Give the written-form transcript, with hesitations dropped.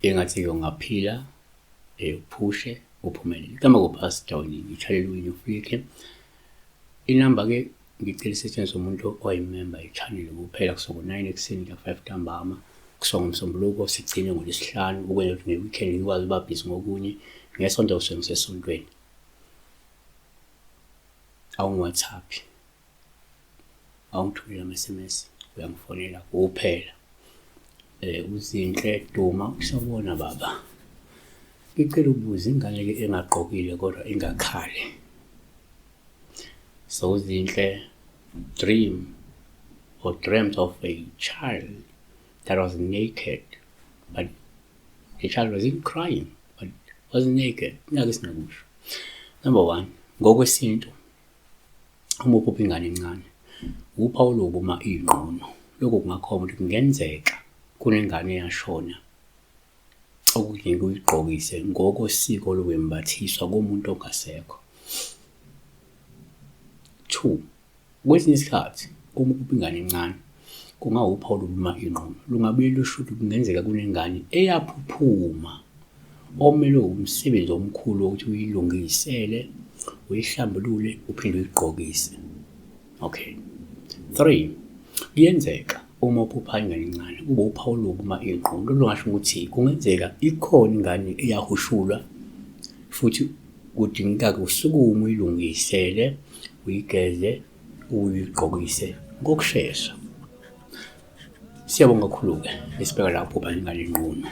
engathi-ke ungaphila uphushe uphumelele. Igama ku-Pastor Johnny, ngitshalelweni ufike. Inamba-ke ngicela isetshenziswe umuntu oyimemba ye-channel kuphela kusuka ngo-9 ekuseni kuya 5 ntambama, kusuka ngoMsombuluko sigcine ngoLwesihlanu, ukwenza ukuthi nge-weekend ngikwazi ukuba busy ngokunye. Ngesonto kusuke ngisesontweni. Awungi-WhatsApp, awungithumele ama-SMS, uyangifonela kuphela. Uzinhle Duma, sawubona baba. Ngicela ukubuza ingane-ke engagqokile kodwa ingakhali. So Uzinhle dreamt of a child that was naked, but the child wasn't crying, but was naked. Ngake singakusho. Number one, ngokwesintu, uma uphupha ingane encane, uPawulu ubuma ingqono. Lokho kungakhomba ukuthi kungenzeka kunengane eyashona okudinga uyigqokise ngokosiko lokwembathiswa komuntu ongasekho. 2, kwesinye isikhathi uma uphupha ingane encane kungawuPawulu ubuma ingqono, lungabuye lusho ukuthi kungenzeka kunengane eyaphuphuma omele umsebenzi omkhulu wokuthi uyilungisele, uyihlambulule, uphinde uyigqokise. Okay. 3, kuyenzeka uma uphupha ingane encane kube uPawulu ubuma ingqono. Lokho lungasho ukuthi kungenzeka ikhona ingane eyahushulwa futhi kudingeka usukume uyilungisele, uyigeze, uyigqokise ngokushesha. Siyabonga kakhulu-ke esibheka lapho uphupha ingane engqono.